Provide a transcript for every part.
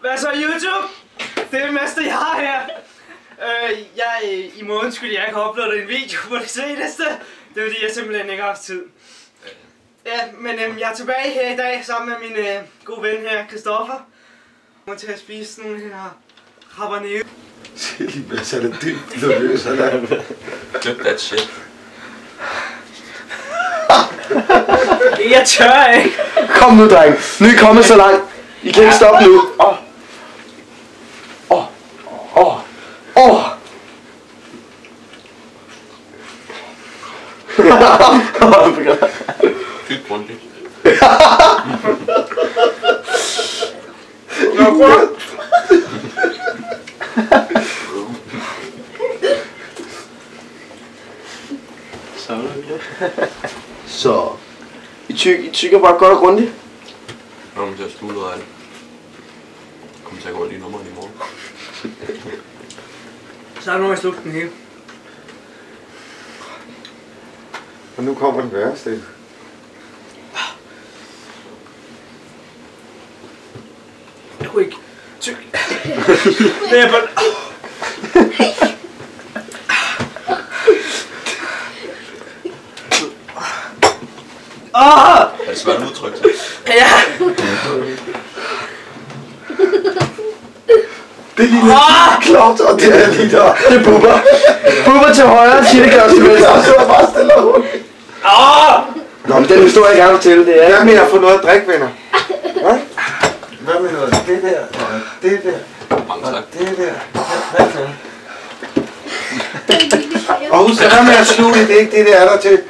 Hvad så YouTube? Det er Mester jeg har her. I må undskylde, jeg ikke har uploadet en video på det seneste. Det er fordi, jeg simpelthen ikke har haft tid. Ja, men jeg er tilbage her i dag sammen med min gode ven her, Christoffer. Jeg kommer til at spise nogle her habanero. Silly, hvad så er det dybt nervøs, han er. Clip that shit. Jeg tør ikke. Kom nu, dreng. Nu er I kommet så langt. I kan ikke stoppe nu. Dybt grundigt. Så. I tykker bare godt og grundigt. Jeg kommer til at stule ud af det. Jeg kommer til at gå lige nummeren i morgen. Så er der nogen, der slugt den hele. Og nu kommer den værste. Jeg kunne ikke tykke. Det er bare... Er det svært udtryk? Ja! Det ligner klart, og det er lige der. Det er Bubber. Bubber til højre, chiliklaus til venstre. Og så er bare stille og roligt. Nå, men den historie, jeg gerne vil til, det er... Hvad med at få noget at drikke, venner? Hvad med noget? Det der, og det der, Mange tak. og det der. Og husk, hvad med at sluge det, det er ikke det, det er der til.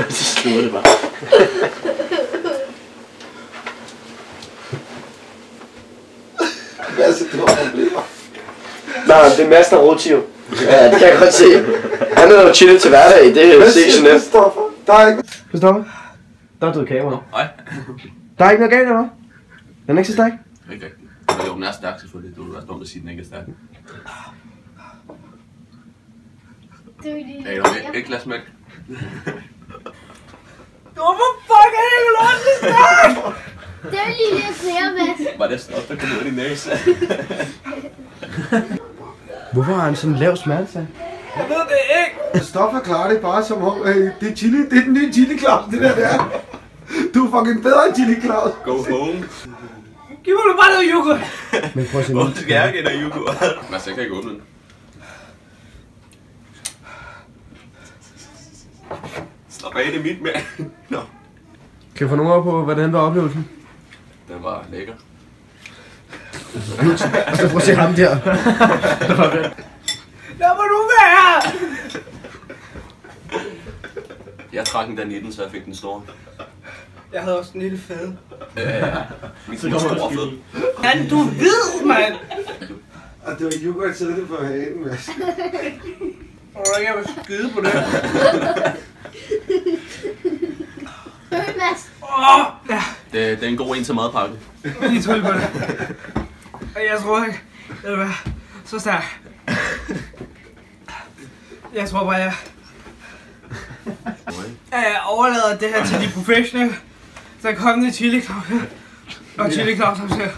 Så sluger det bare. Hvad er så du har problemer? Nej, det er Mads, der råd jo. Ja, det kan jeg godt se. Han er jo chillet til hverdag, det er sensationelt. Christoffer, der er ikke... Christoffer? Der er død kamera. Nej. Der er ikke noget galt, eller hvad? Den er ikke så stærk? Ikke rigtigt. Men jo, den er stærk selvfølgelig. Du vil være dumt at sige, at den ikke er stærk. Hey, der er et glas mælk. Hvorfor fuck er det ikke lort, det stærk? Det er lige lidt flere, Mads. Var det stof, der kom ud af din næse? Hvorfor har han sådan en lav smertesag? Jeg ved det ikke. Christoffer klarer det bare som om, det er chili, det er den nye Chili Claus, det der. Du er fucking bedre end Chili Claus. Go home. Giv mig nu bare noget yoghurt. Men prøv at se Hvor skal jeg give dig yoghurt? Mads, jeg kan ikke åbne den. Slap af, det er mit med. Nå. Kan vi få nogen op på, hvordan var oplevelsen? Den var lækker. Og så prøv at se ham der. Lad mig nu være. Jeg trak den der 19, så jeg fik den store. Jeg havde også en lille fade. Ja. Min store fed. Han, du ved, mand. Og det var yoghurt siddende på hagen, Mads. Jeg vil skide på det. Mads. Ja. Det er en god en til madpakke. Lige tryk på det. Og jeg tror ikke, det vil være så stærk. Jeg tror bare, jeg overlader det her til de professionelle. Der kommende Chili Claus og Chili Claus ham selv.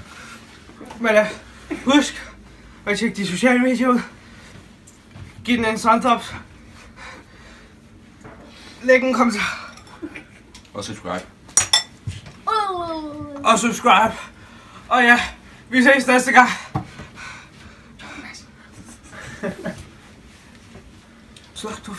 Men husk at tjekke de sociale medier ud. Giv den en thumbs up. Læg en kommentar. Og subscribe. Og subscribe. Og ja, vi ses næste gang. Sluk du,